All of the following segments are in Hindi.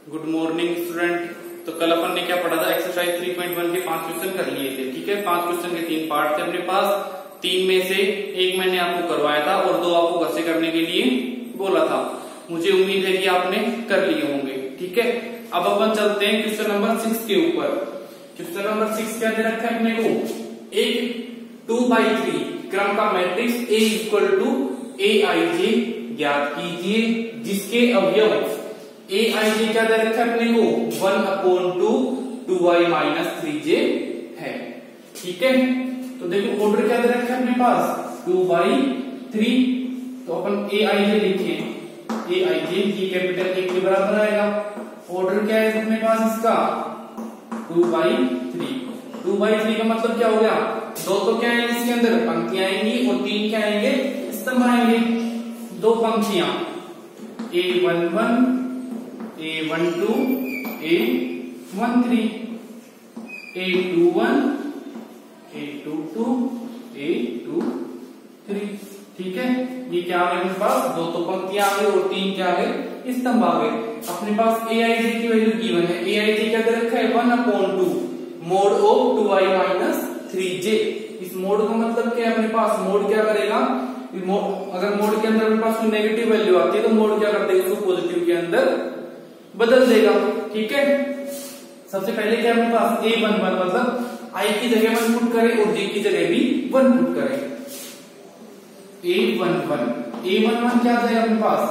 Good morning student. तो कल अपन ने क्या पढ़ा था, एक्सरसाइज 3.1 के 5 क्वेश्चन कर लिए थे। ठीक है, 5 क्वेश्चन के 3 पार्ट थे अपने पास। 3 में से एक मैंने आपको करवाया था और 2 आपको घर से करने के लिए बोला था। मुझे उम्मीद है कि आपने कर लिए होंगे। ठीक है, अब अपन चलते हैं क्वेश्चन नंबर 6 के ऊपर। क्वेश्चन नंबर 6 क्या दे रखा है अपने को, एक 2/3 क्रम का matrix A equal to AIJ ज्ञात कीजिए जिसके अवयव AIJ क्या दे रखा है अपने को 1/2 2i माइनस 3j है। ठीक है, तो देखो ऑर्डर क्या दे रखा है अपने पास 2/3। तो अपन AIJ लिखे, AIJ ये कैपिटल A के बराबर आएगा। ऑर्डर क्या है अपने पास इसका 2/3। 2/3 का मतलब क्या हो गया, 2 तो क्या आएंगे इसके अंदर पंक्तियां आएंगी और 3 क्या आएंगे स्तंभ आएंगे। 2 पंक्तियां A11 A12 A13 A21 A22 A23। ठीक है, ये क्या आ गया अपने पास 2 तो पंक्तियां आ गई और 3 क्या आ गए स्तंभ आ गए। अपने पास AIJ की वैल्यू गिवन है। AIJ क्या दे रखा है 1/2 mode of 2i minus 3j। इस मोड का मतलब क्या है अपने पास, मोड क्या करेगा, अगर मोड के अंदर अपने पास कोई नेगेटिव वैल्यू आती है तो मोड क्या कर देगा, उसको पॉजिटिव के अंदर बदल देगा। ठीक है, सबसे पहले क्या अपने पास A11 मतलब i की जगह 1 पुट करें और j की जगह भी 1 पुट करें। A11 क्या जाएगा अपने पास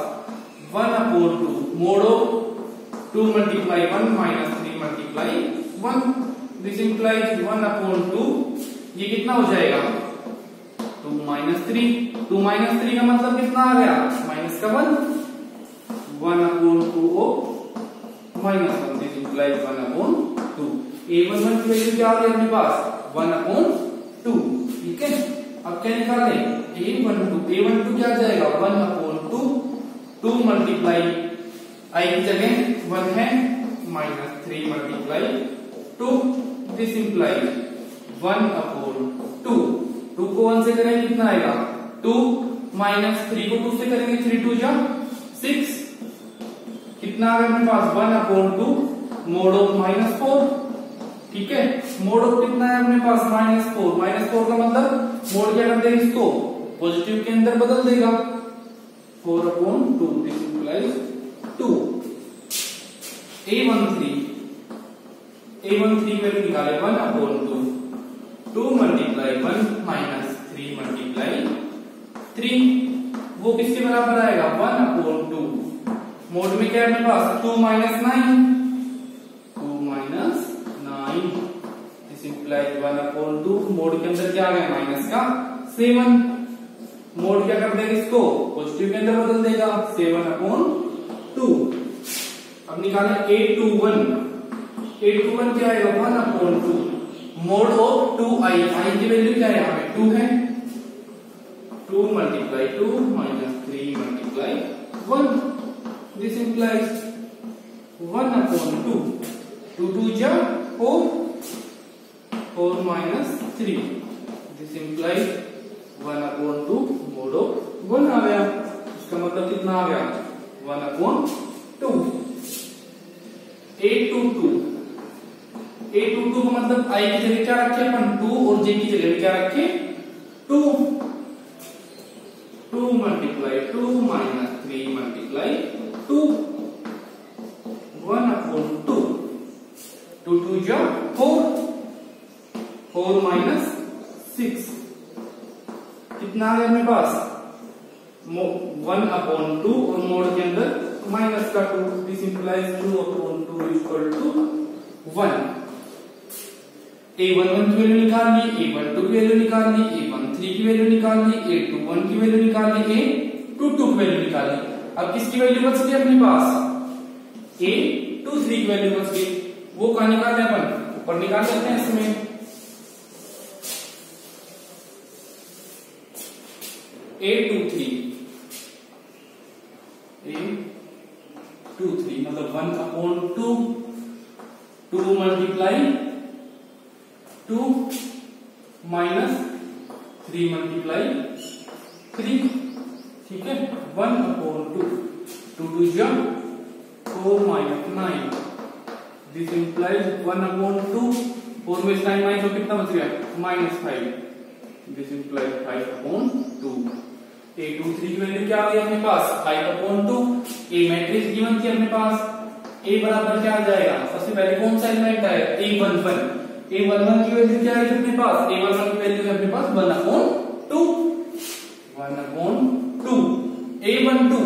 1/2 mode of 2 multiply 1 minus 3 multiply 1। This implies 1/2। ये कितना हो जाएगा 2 माइनस 3। 2 माइनस 3 का मतलब कितना आ गया माइनस का 1। 1/2 of minus 1। This implies 1/2। A11 की वैल्यू क्या आ गई अपने पास 1/2। ठीक है, अब क्या निकाले A12 क्या जाएगा 1/2 2 मल्टीप्लाई i की जगह 1 है माइनस 3 मल्टीप्लाई 2। This implies 1/2। 2 को 1 से करेंगे कितना आएगा 2 माइनस 3 को 2 से करेंगे 3 2 जा 6। कितना आ गया अपने पास 1/2 मोड ऑफ -4। ठीक है, मोड ऑफ कितना है अपने पास -4। -4 का मतलब मोड क्या कर देगा, इसको पॉजिटिव के अंदर बदल देगा 4/2। This implies 2। A13 वैल्यू निकाले 1/2 2 मल्टीप्लाई 1 माइनस 3 मल्टीप्लाई 3। वो किसके बराबर आएगा 1/2। मोड में क्या है अपने पास 2 माइनस 9 दिस इंप्लाइज 1/2। मोड के अंदर क्या आ गया माइनस का 7। मोड क्या कर देगा, इसको पॉजिटिव के अंदर बदल देगा 7/2। अब निकालें A21 क्या आएगा 1/2 मोड ऑफ 2i। i की वैल्यू क्या है यहाँ पे 2 है। 2 multiply 2 minus 3 multiply 1। This implies 1/2। 2 2 जा 4 4 minus 3। This implies 1/2 mode of 1 आ गया। इसका मतलब कितना आ गया 1/2। A22 का मतलब i की जगह क्या रखे अपन 2 और j की जगह क्या रखे 2। 2 मल्टीप्लाई 2 माइनस 3 मल्टीप्लाई 2 1/2। 2 2 जा 4 4 माइनस 6। कितना आ गया अपने पास 1/2 और मोड के अंदर माइनस का 2। This implies 2/2 equal to 1। A11 की वैल्यू निकाल ली, A12 की वैल्यू निकाल ली, A13 की वैल्यू निकाल ली, A21 की वैल्यू निकाल ली, A22 की वैल्यू निकाल ली। अब किसकी वैल्यू बच गई अपने पास A23 की वैल्यू बच गई। वो कहां निकालते हैं अपन, ऊपर निकाल सकते हैं इसमें। A23 मतलब 1/2 2 मल्टीप्लाई 2 माइनस 3 मल्टीप्लाई 3। ठीक है 1/2 2 2 जा 4 माइनस 9, दिस इंप्लाइज 1/2, 4 में 9 माइनस तो कितना बच गया -5, दिस इंप्लाइज 5/2। A23 की वैल्यू क्या आ गई अपने पास 5/2। ए मैट्रिक्स गिवन थी अपने पास, ए बराबर क्या आ जाएगा, सबसे पहले कौन सा एलिमेंट है A11, A11 की वैल्यू क्या है अपने पास, A11 की वैल्यू है अपने पास 1/2, 1/2। A12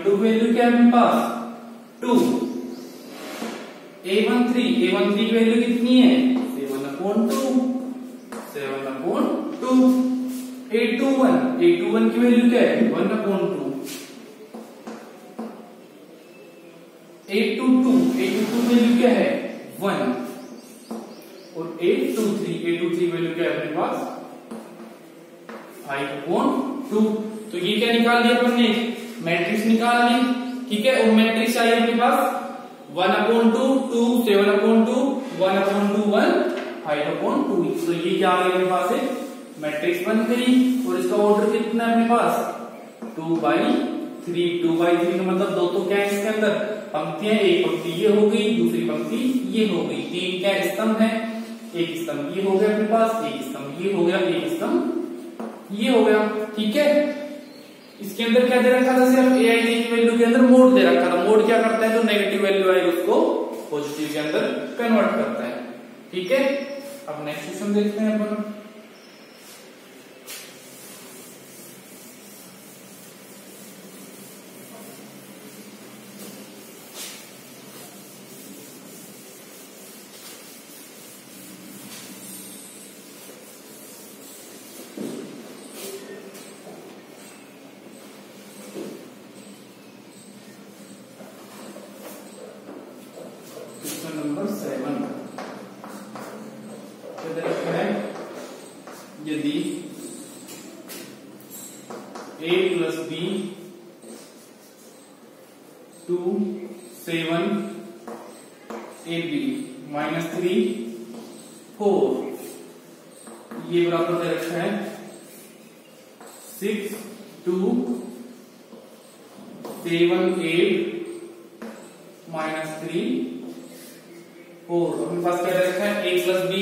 की वैल्यू क्या है अपने पास 2। A13 की वैल्यू कितनी है 7/2, 7/2। A21 की वैल्यू क्या है 1/2। A22 की वैल्यू क्या है 1। और A23 की वैल्यू क्या है अपने पास 5/2। तो ये क्या निकाल दिया अपन ने, मैट्रिक्स निकाल ली, ठीक है। और मैट्रिक्स चाहिए अपने पास 1/2, 2, 7/2, 1/2, 1, 5/2। तो ये क्या आ गया अपने पास है मैट्रिक्स बन गई। और इसका ऑर्डर कितना है अपने पास 2/3। 2/3 का मतलब दो तो क्या है इसके अंदर पंक्तियां, एक पंक्ति ये हो गई, दूसरी पंक्ति ये हो गई, तीन क्या स्तंभ है, एक स्तंभ ये हो गया अपने पास, एक स्तंभ ये हो गया, एक स्तंभ ये हो गया, ठीक है। इसके अंदर क्या दे रखा था, सिर्फ Aij की वैल्यू के अंदर मोड दे रखा था। मोड क्या करता है, जो नेगेटिव वैल्यू आएगी उसको पॉजिटिव के अंदर कन्वर्ट करता है, ठीक है। अब नेक्स्ट क्वेश्चन देखते हैं अपन। नंबर 7 है, यदि a प्लस b 2 7 ab -3 4 ये बराबर दे रखा है 6 2 7 8 -3 4। अपने पास क्या दे रखा है a प्लस b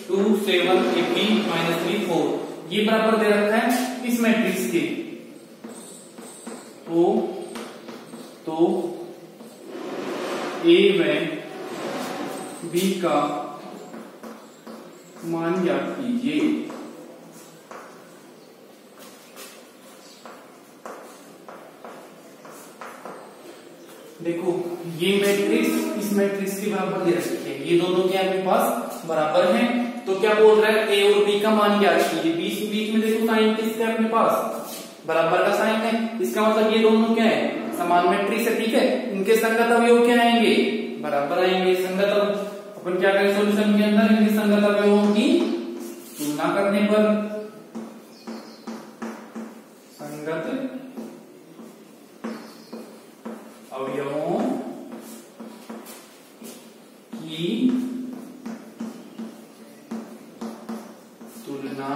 2 7 ab -3 4, ये बराबर दे रखा है इस मैट्रिक्स के। तो a में b का मान ज्ञात कीजिए। देखो ये मैट्रिक्स इस मैट्रिक्स के बराबर दे रखी है, ये दोनों क्या अपने पास बराबर हैं। तो क्या बोल रहा है a और b का मान ज्ञात कीजिए। बीच में देखो साइन किसका है अपने पास बराबर का साइन है, इसका मतलब ये दोनों क्या है समान मैट्रिक्स है, ठीक है। इनके संगत अवयव क्या आएंगे बराबर आएंगे। संगत अपन क्या करें सॉल्यूशन के अंदर, इनके संगत अवयवों की तुलना करने पर, संगत अवयवों की तुलना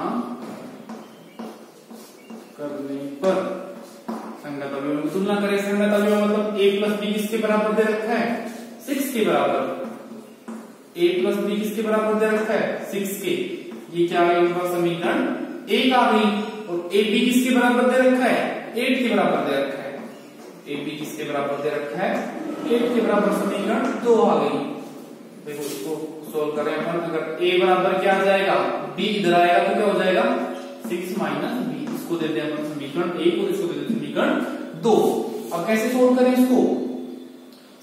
करने पर, संगत अवयवों की तुलना करें। संगत अवयव मतलब a प्लस b किसके बराबर दे रखा है 6 के बराबर। a प्लस b किसके बराबर दे रखा है 6 के। ये क्या आ गया उनका समीकरण 1 आ गई। और ab किसके बराबर दे रखा है 8 के बराबर दे रखा है। ab किसके बराबर दे रखा है 8 के बराबर, समीकरण 2 आ गई। देखो इसको सोल्व करें अपन, अगर a बराबर क्या आ जाएगा b इधर आएगा तो क्या हो जाएगा 6 माइनस b। इसको देते हैं अपन समीकरण 1 और इसको देते हैं समीकरण 2। अब कैसे सोल्व करें इसको,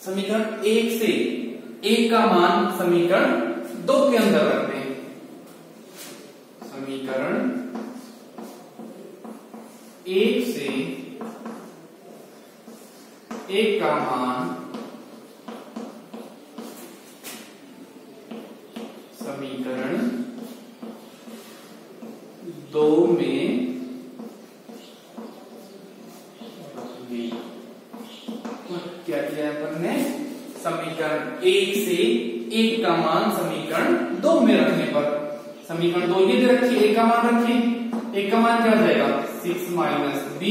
समीकरण 1 से 1 का मान समीकरण 2 के अंदर रखते हैं। समीकरण 1 से 1 का मान समीकरण 2 में क्या किया अपन ने, समीकरण 1 से 1 का मान समीकरण 2 में रखने पर, समीकरण 2 ये दे रखी है, 1 का मान रखिए, 1 का मान क्या हो जाएगा 6 माइनस b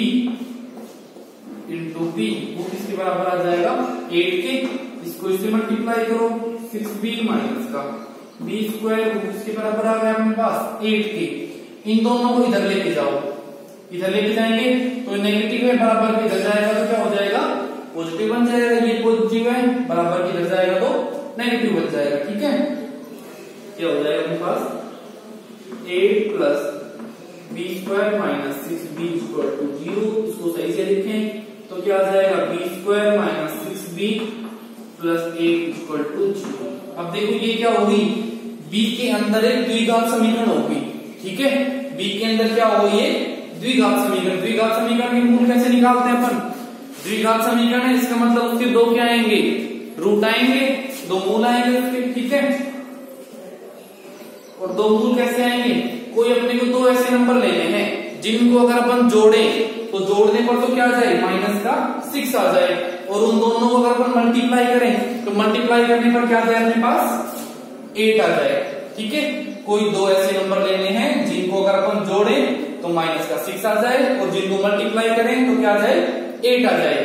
इंटू बी, वो किसके बराबर आ जाएगा 8 के। इसको इससे मल्टीप्लाई करो 6b माइनस का b स्क्वायर, वो किसके बराबर आ गया अपने पास 8 के। इन दोनों को इधर लेके जाओ, इधर लेके जाएंगे तो नेगेटिव है बराबर के इधर जाएगा तो क्या हो जाएगा पॉजिटिव बन जाएगा। ये पॉजिटिव है बराबर के इधर जाएगा तो नेगेटिव बन जाएगा। ठीक है, क्या हो जाएगा अपने पास 8 plus B square minus 6b equal to 0। इसको सही से लिखें तो क्या आ जाएगा b square minus 6b plus 8 equal to 0। अब देखो ये क्या होगी, b के अंदर एक द्विघात समीकरण होगी। ठीक है, b के अंदर क्या होगा ये द्विघात समीकरण। द्विघात समीकरण के मूल कैसे निकालते हैं अपन, द्विघात समीकरण है इसका मतलब उसके दो क्या आएंगे रूट आएंगे, दो मूल आएंगे उसके। ठीक है, और दो मूल कैसे आएंगे, कोई अपने को दो ऐसे नंबर लेने हैं जिनको अगर अपन जोड़े तो जोड़ने पर तो क्या आ जाए माइनस का 6 आ जाए, और उन दोनों को अगर अपन मल्टीप्लाई करें तो मल्टीप्लाई करने पर क्या आ जाए अपने पास 8 आ जाए। ठीक है, कोई दो ऐसे नंबर लेने हैं जिनको अगर अपन जोड़े तो माइनस का 6 आ जाए, और जिनको मल्टीप्लाई करें तो क्या आ जाए 8 आ जाए।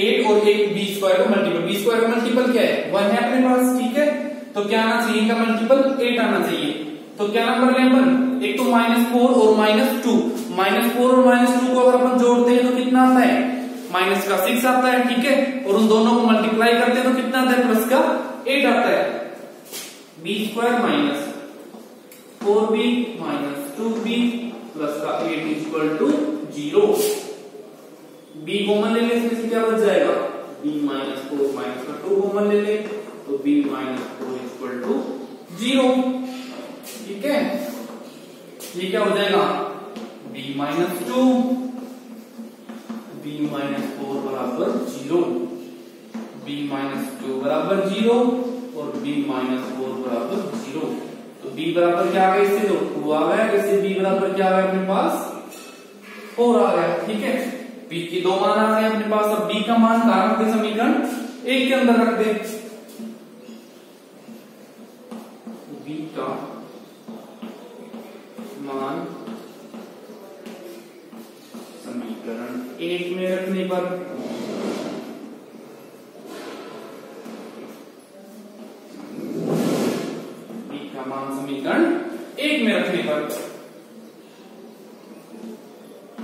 8 और 1 बी स्क्वायर का मल्टीपल, बी स्क्वायर का मल्टीपल क्या है 1 है अपने पास। ठीक है, तो क्या आना चाहिए इनका मल्टीपल 8 आना चाहिए। तो क्या नंबर लें अपन, एक तो -4 और -2। -4 और -2 को अगर अपन जोड़ते हैं तो कितना आता है माइनस का 6 आता है। ठीक है, और उन दोनों को मल्टीप्लाई करते हैं तो कितना आता है प्लस का 8 आता है। B square minus 4b minus 2b plus का 8 इक्वल टू 0। b कॉमन ले ले, इसमें से क्या बच जाएगा b माइनस 4 माइनस का 2 कॉमन ले ले तो b माइनस 4 इक्वल टू 0। ठीक है, ये क्या हो जाएगा b माइनस 2, b माइनस 4 बराबर 0, b माइनस 2 बराबर 0 और b माइनस 4 बराबर 0। तो b बराबर क्या आ गया, इससे तो 2 आ गया, इससे b बराबर क्या आ गया अपने पास 4 आ गया। ठीक है, b की दो मान आ गए अपने पास। अब b का मान कहां रख दे, समीकरण 1 के अंदर रख दे। b का मान समीकरण 1 में रखने पर b का मान समीकरण 1 में रखने पर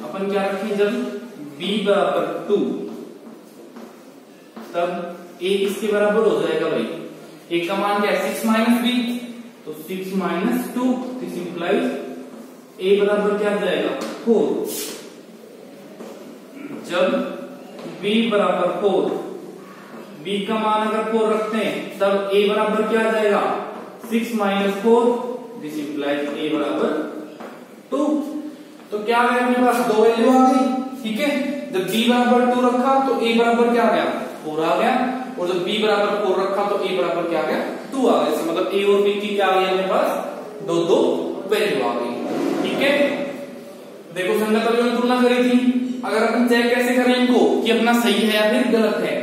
अपन क्या रखें, जब b बराबर 2 तब a किसके बराबर हो जाएगा भाई, a का मान क्या है 6 माइनस b, तो 6 माइनस 2, दिस इंप्लाइज a बराबर क्या आ जाएगा 4। जब b बराबर 4, b का मान अगर 4 रखते हैं तब a बराबर क्या आ जाएगा 6 माइनस 4, दिस इंप्लाइज a बराबर 2। तो क्या आ गया अपने पास दो वैल्यू आ गई। ठीक है, जब b बराबर 2 रखा तो a बराबर क्या आ गया 4 आ गया, और जब b बराबर 4 रखा तो a बराबर क्या आ गया 2 आ गया। मतलब a और b की क्या आ गई अपने पास दो दो वैल्यू आ गई। ठीक है, देखो संगत अवयवों में तुलना करी थी, अगर अपन चेक कैसे करें इनको कि अपना सही है या फिर गलत है।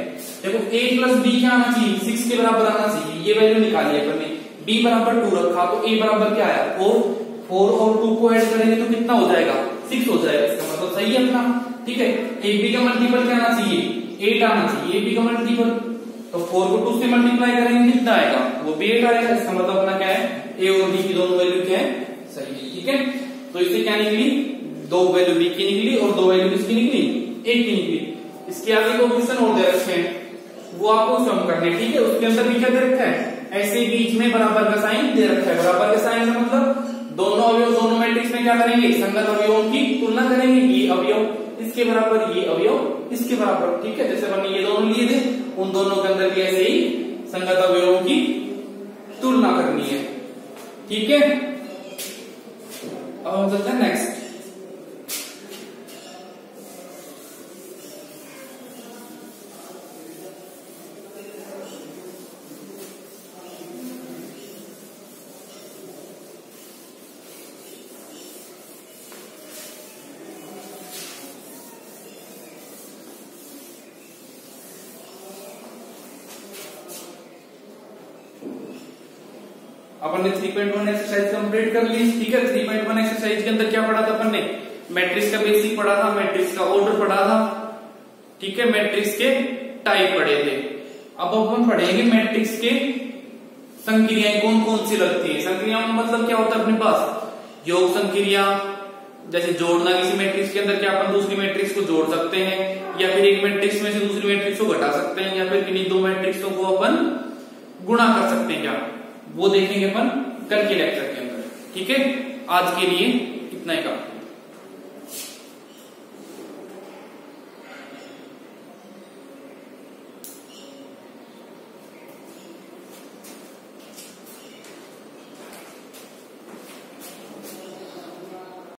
देखो a प्लस b क्या आना चाहिए 6 के बराबर आना चाहिए, ये वैल्यू निकाली अपन ने। b बराबर 2 रखा तो a बराबर क्या आया 4 और 2 को ऐड करेंगे तो कितना हो जाएगा 6 हो जाएगा, इसका मतलब सही है अपना। ठीक है, ab का मल्टीपल क्या आना चाहिए 8 आना चाहिए, ab का मल्टीपल, तो 4 को 2 से मल्टीप्लाई करेंगे कितना आएगा वो भी 8 आएगा। इसका मतलब अपना क्या है a और b की दोनों वैल्यू क्या है सही है। ठीक है, तो इससे क्या निकली दो वैल्यू b की निकली और दो वैल्यू किसकी निकली a की निकली। इसके आगे दो क्वेश्चन और दे रखे हैं, वो आपको सम करने। ठीक है, उसके अंदर भी क्या दे रखा है ऐसे बीच में बराबर का साइन दे रखा है। बराबर का साइन का मतलब दोनों अवयव दोनों मैट्रिक्स में क्या करेंगे संगत अवयवों की तुलना करेंगे, ये अवयव इसके बराबर, ये अवयव इसके बराबर। ठीक है, जैसे हमने ये दोनों लिए थे उन दोनों के अंदर भी ऐसे ही संगत अवयवों की तुलना करनी है। ठीक है, अब हम चलते हैं नेक्स्ट। अपन ने 3.1 एक्सरसाइज कंप्लीट कर ली। ठीक है, 3.1 एक्सरसाइज के अंदर क्या पढ़ा था अपन ने मैट्रिक्स का बेसिक पढ़ा था, मैट्रिक्स का ऑर्डर पढ़ा था। ठीक है, मैट्रिक्स के टाइप पढ़े थे। अब अपन पढ़ेंगे मैट्रिक्स के संक्रियाएं कौन कौन सी लगती है। संक्रिया मतलब क्या होता है अपने पास, योग संक्रिया, जैसे जोड़ना किसी मैट्रिक्स के अंदर, क्या अपन दूसरी मैट्रिक्स को जोड़ सकते हैं, या फिर एक मैट्रिक्स में से दूसरी मैट्रिक्स को घटा सकते हैं, या फिर किन्हीं दो मैट्रिक्सों को अपन गुणा कर सकते हैं, क्या वो देखेंगे अपन कल के लेक्चर के अंदर। ठीक है, आज के लिए इतना ही काफी।